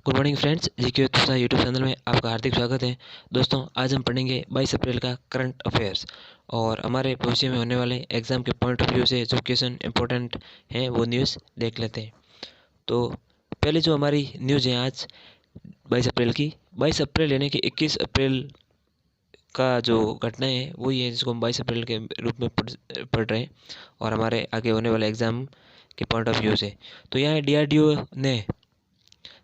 Good morning friends, GK उत्साह YouTube channel में आपका हार्दिक स्वागत है। दोस्तों, आज हम पढ़ेंगे 22 अप्रैल का करंट अफेयर्स और हमारे भविष्य में होने वाले एग्ज़ाम के पॉइंट ऑफ व्यू से जो क्वेश्चन इंपॉर्टेंट हैं वो न्यूज़ देख लेते हैं। तो पहले जो हमारी न्यूज़ है आज 22 अप्रैल की, 22 अप्रैल यानी कि 21 अप्रैल का जो घटना है वही है जिसको हम 22 अप्रैल के रूप में पढ़ रहे हैं और हमारे आगे होने वाले एग्ज़ाम के पॉइंट ऑफ व्यू से। तो यहाँ DRDO ने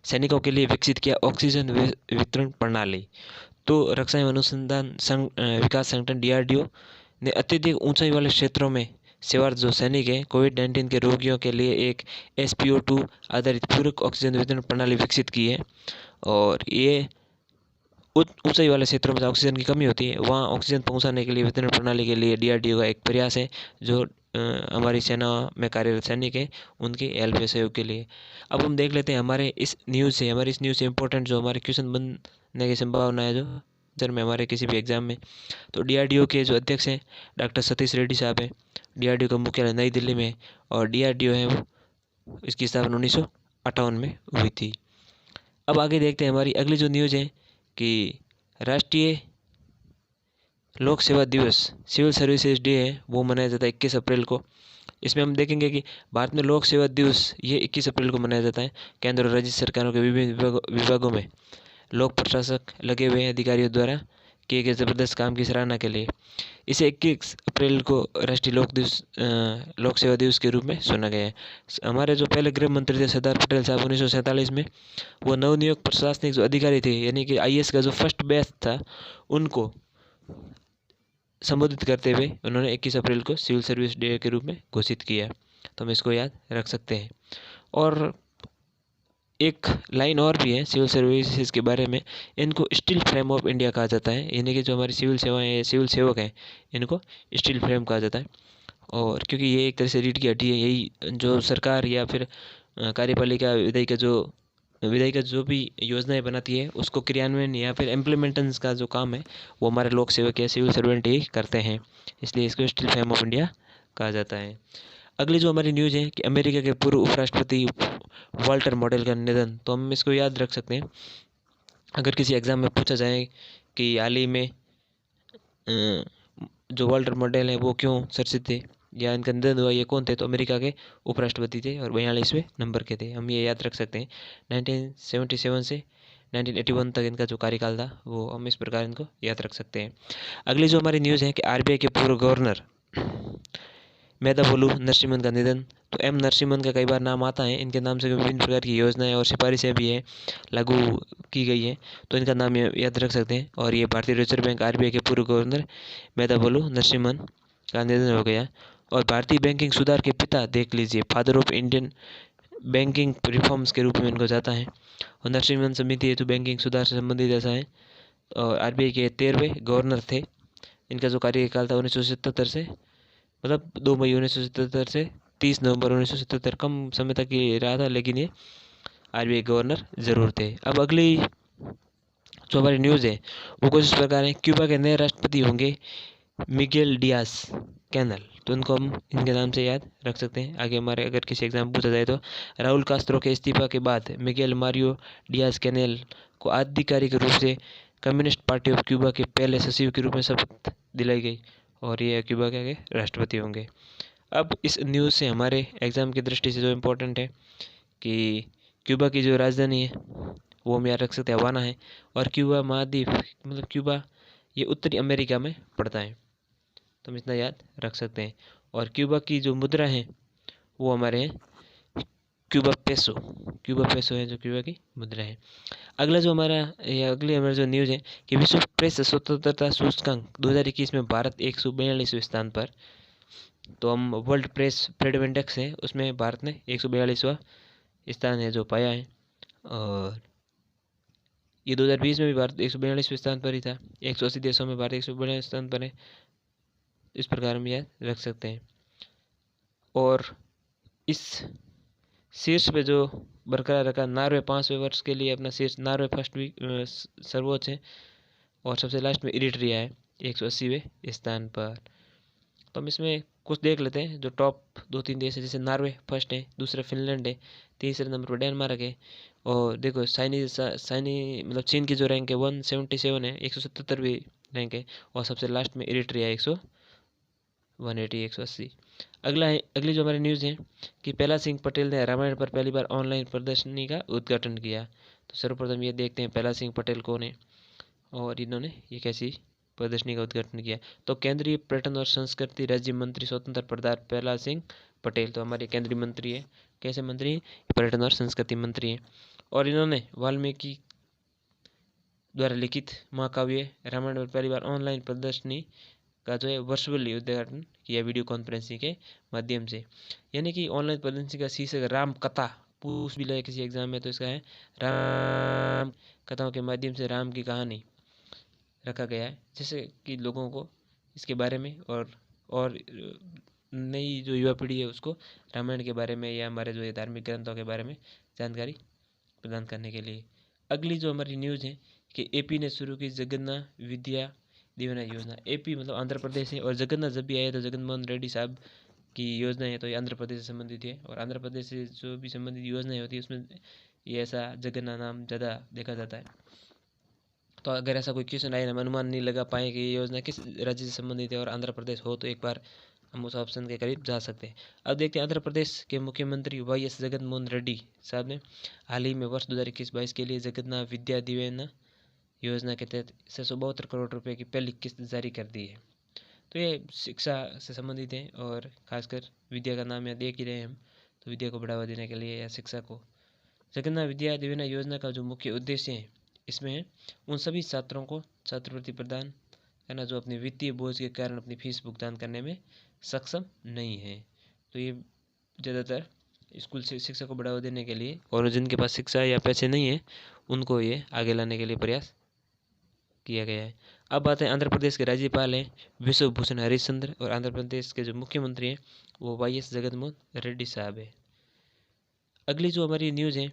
सैनिकों के लिए विकसित किया ऑक्सीजन वितरण प्रणाली। तो रक्षा एवं अनुसंधान विकास संगठन DRDO ने अत्यधिक ऊंचाई वाले क्षेत्रों में सेवारत जो सैनिक हैं कोविड-19 के रोगियों के लिए एक SpO2 आधारित पूरक ऑक्सीजन वितरण प्रणाली विकसित की है। और ये ऊंचाई वाले क्षेत्रों में जहाँ ऑक्सीजन की कमी होती है वहाँ ऑक्सीजन पहुँचाने के लिए वितरण प्रणाली के लिए DRDO का एक प्रयास है जो हमारी सेना में कार्यरत सैनिक है उनकी हेल्प या सहयोग के लिए। अब हम देख लेते हैं हमारी इस न्यूज़ से इम्पोर्टेंट जो हमारे क्वेश्चन बनने की संभावना है जो फ्यूचर में हमारे किसी भी एग्जाम में। तो DRDO के जो अध्यक्ष हैं डॉक्टर सतीश रेड्डी साहब हैं। DRDO का मुख्यालय नई दिल्ली में और DRDO है वो इसकी स्थापना 1958 में हुई थी। अब आगे देखते हैं हमारी अगली जो न्यूज़ है कि राष्ट्रीय लोक सेवा दिवस सिविल सर्विसेज डे है वो मनाया जाता है 21 अप्रैल को। इसमें हम देखेंगे कि भारत में लोक सेवा दिवस ये 21 अप्रैल को मनाया जाता है। केंद्र और राज्य सरकारों के विभिन्न विभागों में लोक प्रशासक लगे हुए हैं अधिकारियों द्वारा किए गए ज़बरदस्त काम की सराहना के लिए इसे 21 अप्रैल को राष्ट्रीय लोक सेवा दिवस के रूप में चुना गया है। हमारे जो पहले गृह मंत्री थे सरदार पटेल साहब 1947 में वो नवनियुक्त प्रशासनिक जो अधिकारी थे यानी कि IAS का जो फर्स्ट बैच था उनको संबोधित करते हुए उन्होंने 21 अप्रैल को सिविल सर्विस डे के रूप में घोषित किया। तो हम इसको याद रख सकते हैं। और एक लाइन और भी है सिविल सर्विसेज के बारे में, इनको स्टील फ्रेम ऑफ इंडिया कहा जाता है यानी कि जो हमारी सिविल सेवाएं सिविल सेवक हैं इनको स्टील फ्रेम कहा जाता है। और क्योंकि ये एक तरह से रीढ़ की हड्डी है, यही जो सरकार या फिर कार्यपालिका विधायिका जो भी योजनाएं बनाती है उसको क्रियान्वयन या फिर इम्प्लीमेंटेंस का जो काम है वो हमारे लोक सेवक या सिविल सर्वेंट ही करते हैं, इसलिए इसको स्टील फ्रेम ऑफ इंडिया कहा जाता है। अगली जो हमारी न्यूज़ है कि अमेरिका के पूर्व उपराष्ट्रपति वाल्टर मॉडेल का निधन। तो हम इसको याद रख सकते हैं अगर किसी एग्ज़ाम में पूछा जाए कि हाल ही में जो वाल्टर मॉडेल है वो क्यों चर्चित थे या इनका निधन हुआ, ये कौन थे, तो अमेरिका के उपराष्ट्रपति थे और 42वें नंबर के थे। हम ये याद रख सकते हैं 1977 से 1981 तक इनका जो कार्यकाल था वो हम इस प्रकार इनको याद रख सकते हैं। अगली जो हमारी न्यूज़ है कि RBI के पूर्व गवर्नर मेधाबोलू नरसिम्हन का निधन। तो M नरसिम्हन का कई बार नाम आता है, इनके नाम से विभिन्न प्रकार की योजनाएं और सिफारिशें भी हैं लागू की गई है तो इनका नाम याद रख सकते हैं। और ये भारतीय रिजर्व बैंक RBI के पूर्व गवर्नर मेधाबोलू नरसिम्हन का निधन हो गया। और भारतीय बैंकिंग सुधार के पिता देख लीजिए, father of Indian banking reforms के रूप में इनको जाता है। और नरसिम्हन समिति है तो बैंकिंग सुधार से संबंधित ऐसा है। और RBI के 13वें गवर्नर थे। इनका जो कार्यकाल था 1977 से 2 मई 1977 से 30 नवंबर 1977, कम समय तक ये रहा था लेकिन ये RBI गवर्नर ज़रूर थे। अब अगली जो हमारी न्यूज़ है वो कुछ इस प्रकार है, क्यूबा के नए राष्ट्रपति होंगे मिगेल डियाज कैनल। तो इनको हम इनके नाम से याद रख सकते हैं। आगे हमारे अगर किसी एग्जाम पूछा जाए तो राहुल कास्त्रो के इस्तीफा के बाद मिगेल मारियो डियाज कैनल को आधिकारिक रूप से कम्युनिस्ट पार्टी ऑफ क्यूबा के पहले सचिव के रूप में शपथ दिलाई गई और ये क्यूबा के राष्ट्रपति होंगे। अब इस न्यूज़ से हमारे एग्ज़ाम की दृष्टि से जो इम्पोर्टेंट है कि क्यूबा की जो राजधानी है वो हम याद रख सकते हैं हवाना है। और क्यूबा महाद्वीप क्यूबा ये उत्तरी अमेरिका में पड़ता है तो हम इतना याद रख सकते हैं। और क्यूबा की जो मुद्रा है वो हमारे हैं क्यूबा पैसो है जो क्यूबा की मुद्रा है। अगला जो अगली हमारा जो न्यूज़ है कि विश्व प्रेस स्वतंत्रता सूचकांक 2021 में भारत 142वें स्थान पर। तो हम वर्ल्ड प्रेस फ्रीडम इंडेक्स है उसमें भारत ने 142वां स्थान है जो पाया है। और ये 2020 में भी भारत 142वें स्थान पर ही था। 180 देशों में भारत 142वें स्थान पर है, इस प्रकार हम याद रख सकते हैं। और इस शीर्ष पे जो बरकरार रखा नार्वे 5वें वर्ष के लिए अपना शीर्ष, नार्वे फर्स्ट भी सर्वोच्च है और सबसे लास्ट में इरिट्रिया है 180वें स्थान पर। तो हम इसमें कुछ देख लेते हैं जो टॉप 2-3 देश है। जैसे नॉर्वे फर्स्ट है, दूसरा फिनलैंड है, तीसरे नंबर पर डेनमार्क है। और देखो चाइनी मतलब चीन की जो रैंक है 177 है, 177वीं रैंक है। और सबसे लास्ट में इरिट्रिया 180। अगली जो हमारी न्यूज़ है कि पहला सिंह पटेल ने रामायण पर पहली बार ऑनलाइन प्रदर्शनी का उद्घाटन किया। तो सर्वप्रथम ये देखते हैं पहला सिंह पटेल कौन है और इन्होंने ये कैसी प्रदर्शनी का उद्घाटन किया। तो केंद्रीय पर्यटन और संस्कृति राज्य मंत्री स्वतंत्र प्रभार प्रहलाद सिंह पटेल, तो हमारे केंद्रीय मंत्री है। कैसे मंत्री? पर्यटन और संस्कृति मंत्री हैं। और इन्होंने वाल्मीकि द्वारा लिखित महाकाव्य रामायण पर पहली बार ऑनलाइन प्रदर्शनी का जो है वर्चुअली उद्घाटन किया वीडियो कॉन्फ्रेंसिंग के माध्यम से। यानी कि ऑनलाइन प्रदर्शनी का शीर्षक राम कथा पूछ भी लगे किसी एग्जाम में तो इसका है राम कथाओं के माध्यम से राम की कहानी रखा गया है, जिससे कि लोगों को इसके बारे में और नई जो युवा पीढ़ी है उसको रामायण के बारे में या हमारे जो ये धार्मिक ग्रंथों के बारे में जानकारी प्रदान करने के लिए। अगली जो हमारी न्यूज़ है कि एपी ने शुरू की जगन्नाथ विद्या दीवेना योजना। एपी मतलब आंध्र प्रदेश है और जगन्नाथ जब भी आया तो जगन मोहन रेड्डी साहब की योजना है, तो ये आंध्र प्रदेश से संबंधित है। और आंध्र प्रदेश से जो भी संबंधित योजनाएं होती है उसमें ये ऐसा जगन्नाथ नाम ज़्यादा देखा जाता है। तो अगर ऐसा कोई क्वेश्चन आए, हम अनुमान नहीं लगा पाए कि ये योजना किस राज्य से संबंधित है और आंध्र प्रदेश हो, तो एक बार हम उस ऑप्शन के करीब जा सकते हैं। अब देखते हैं आंध्र प्रदेश के मुख्यमंत्री वाई.एस. जगन मोहन रेड्डी साहब ने हाल ही में वर्ष 2021-22 के लिए जगन्नाथ विद्या दिवेना योजना के तहत 672 करोड़ रुपए की पहली किस्त जारी कर दी है। तो ये शिक्षा से संबंधित है और खासकर विद्या का नाम यहाँ देख ही रहे हैं हम, तो विद्या को बढ़ावा देने के लिए या शिक्षा को। जगन्नाथ विद्या दिवेना योजना का जो मुख्य उद्देश्य है इसमें है उन सभी छात्रों को छात्रवृत्ति प्रदान करना जो अपने वित्तीय बोझ के कारण अपनी फीस भुगतान करने में सक्षम नहीं है। तो ये ज़्यादातर स्कूल से शिक्षा को बढ़ावा देने के लिए और जिनके पास शिक्षा या पैसे नहीं है उनको ये आगे लाने के लिए प्रयास किया गया है। अब बात है आंध्र प्रदेश के राज्यपाल हैं विश्व भूषण हरिश्चंद्र और आंध्र प्रदेश के जो मुख्यमंत्री हैं वो वाई.एस. जगनमोहन रेड्डी साहब है। अगली जो हमारी न्यूज़ है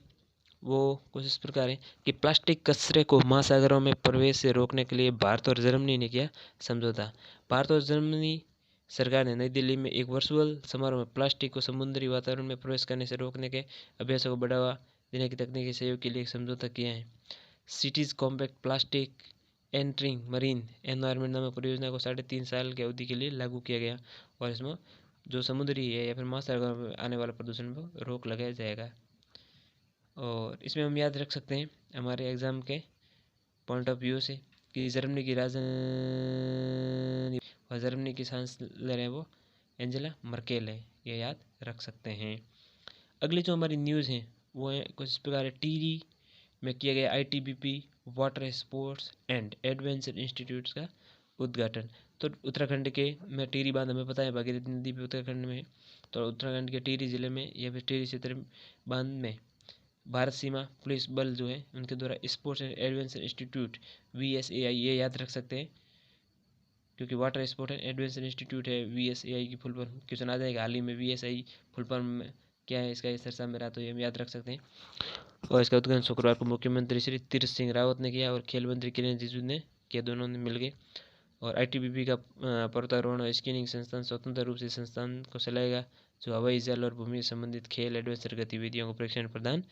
वो कुछ इस प्रकार है कि प्लास्टिक कचरे को महासागरों में प्रवेश से रोकने के लिए भारत और जर्मनी ने किया समझौता। भारत और जर्मनी सरकार ने नई दिल्ली में एक वर्चुअल समारोह में प्लास्टिक को समुद्री वातावरण में प्रवेश करने से रोकने के अभ्यासों को बढ़ावा देने की तकनीकी सहयोग के लिए एक समझौता किया है। Cities compact plastic entering marine environment नामक परियोजना को 3.5 साल की अवधि के लिए लागू किया गया और इसमें जो समुद्री है या फिर महासागर में आने वाला प्रदूषण पर रोक लगाया जाएगा। और इसमें हम याद रख सकते हैं हमारे एग्ज़ाम के पॉइंट ऑफ व्यू से कि जर्मनी की राजधानी और जर्मनी की चांसलर है वो एंजेला मर्केल है, ये याद रख सकते हैं। अगली जो हमारी न्यूज़ है वो है कुछ इस प्रकार है टिहरी में किया गया ITBP water sports and adventure institute का उद्घाटन। तो उत्तराखंड के में टिहरी बांध हमें पता है भागीरथी नदी भी उत्तराखंड में है, तो उत्तराखंड के टिहरी जिले में या फिर टिहरी क्षेत्र बांध में भारत सीमा पुलिस बल जो है उनके द्वारा sports and adventure institute VSAI ये याद रख सकते हैं क्योंकि water sport and adventure institute है। VSAI की फुल फॉर्म क्वेश्चन आ जाएगा हाल ही में VSAI फुल फॉर्म क्या है इसका सरसा मेरा, तो ये हम याद रख सकते हैं। और इसका उद्घाटन शुक्रवार को मुख्यमंत्री श्री तीरथ सिंह रावत ने किया और खेल मंत्री किरेन रिजिजू ने किया, दोनों ने मिल गए। और ITBP का पर्वतारोहण और स्कीइंग संस्थान स्वतंत्र रूप से संस्थान को चलाएगा जो हवाई जल और भूमि संबंधित खेल एडवेंचर गतिविधियों को प्रशिक्षण प्रदान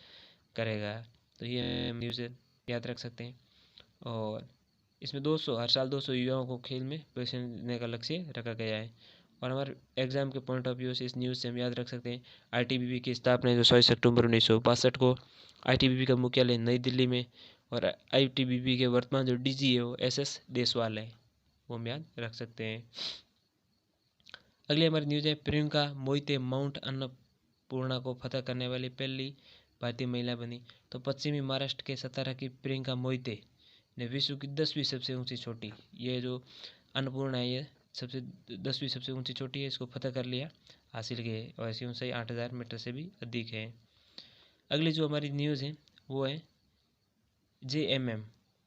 करेगा। तो ये न्यूज़ याद रख सकते हैं। और इसमें 200 हर साल 200 युवाओं को खेल में प्रशिक्षण देने का लक्ष्य रखा गया है। और हमारे एग्जाम के पॉइंट ऑफ व्यू से इस न्यूज़ से हम याद रख सकते हैं ITBP की स्थापना जो 26 अक्टूबर 1962 को ITBP का मुख्यालय नई दिल्ली में और ITBP के वर्तमान जो DG है वो SS देसवाल है, वो हम याद रख सकते हैं। अगली हमारी न्यूज़ है प्रियंका मोइते माउंट अन्नपूर्णा को फतह करने वाली पहली भारतीय महिला बनी। तो पश्चिमी महाराष्ट्र के सतारा की प्रियंका मोइते ने विश्व की 10वीं सबसे ऊंची चोटी, ये जो अन्नपूर्णा है ये सबसे 10वीं सबसे ऊंची चोटी है, इसको फतह कर लिया, हासिल किए और इसकी ऊंचाई 8000 मीटर से भी अधिक है। अगली जो हमारी न्यूज़ है वो है JMM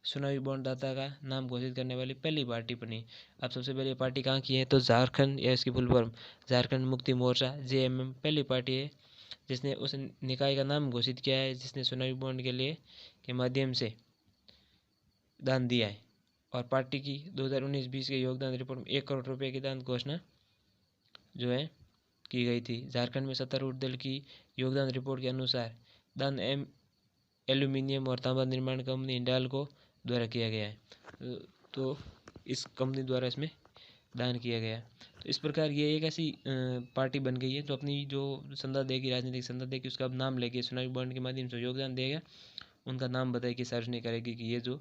चुनावी बॉन्ड दाता का नाम घोषित करने वाली पहली पार्टी बनी। अब सबसे पहले पार्टी कहाँ की है तो झारखंड या इसकी full form Jharkhand Mukti Morcha JMM पहली पार्टी है जिसने उस निकाय का नाम घोषित किया है जिसने चुनावी बॉन्ड के लिए के माध्यम से दान दिया है। और पार्टी की 2019-20 के योगदान रिपोर्ट में 1 करोड़ रुपए की दान घोषणा जो है की गई थी। झारखंड में सत्तारूढ़ दल की योगदान रिपोर्ट के अनुसार दान एल्यूमिनियम और तांबा निर्माण कंपनी हिंडाल्को द्वारा किया गया है। तो इस कंपनी द्वारा इसमें दान किया गया। तो इस प्रकार ये एक ऐसी पार्टी बन गई है जो अपनी जो संदा देगी, राजनीतिक संदा देगी, उसका अब नाम लेके सुनाई बॉन्ड के माध्यम से योगदान देगा, उनका नाम बताए कि सार्वजनिक करेगी कि ये जो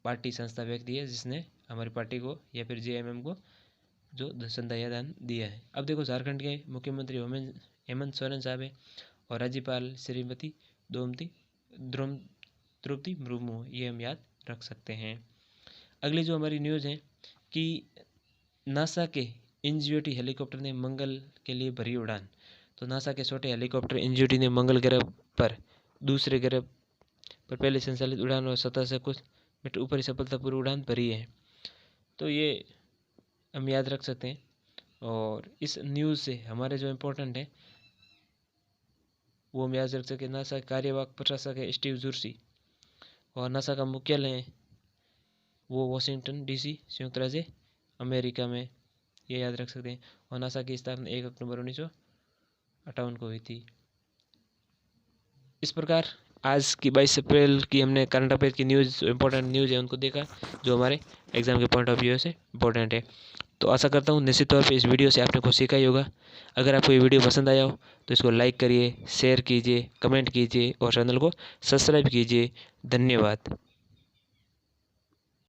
पार्टी संस्था व्यक्ति है जिसने हमारी पार्टी को या फिर जेएमएम को जो संदा या दान दिया है। अब देखो झारखंड के मुख्यमंत्री हेमंत सोरेन साहब है और राज्यपाल श्रीमती द्रौपदी मुर्मू, ये हम याद रख सकते हैं। अगली जो हमारी न्यूज़ है कि नासा के इंजीनियोटी हेलीकॉप्टर ने मंगल के लिए भरी उड़ान। तो नासा के छोटे हेलीकॉप्टर इंजीनियोटी ने मंगल ग्रह पर दूसरे ग्रह पर पहले संचालित उड़ान और सतह से कुछ मीटर ऊपर ही सफलतापूर्वक उड़ान भरी है। तो ये हम याद रख सकते हैं। और इस न्यूज़ से हमारे जो इम्पोर्टेंट है वो हम याद रख सकते हैं। नासा कार्यवाहक प्रशासक है स्टीव जुर्सी और नासा का मुख्यालय है वो वाशिंगटन डीसी संयुक्त राज्य अमेरिका में, ये याद रख सकते हैं। और नासा की स्थापना 1 अक्टूबर 1958 को हुई थी। इस प्रकार आज की 22 अप्रैल की हमने करंट अफेयर की न्यूज़, इंपॉर्टेंट न्यूज़ है उनको देखा जो हमारे एग्जाम के पॉइंट ऑफ व्यू से इंपॉर्टेंट है। तो आशा करता हूँ निश्चित तौर पे इस वीडियो से आपने कुछ सीखा ही होगा। अगर आपको ये वीडियो पसंद आया हो तो इसको लाइक करिए, शेयर कीजिए, कमेंट कीजिए और चैनल को सब्सक्राइब कीजिए। धन्यवाद।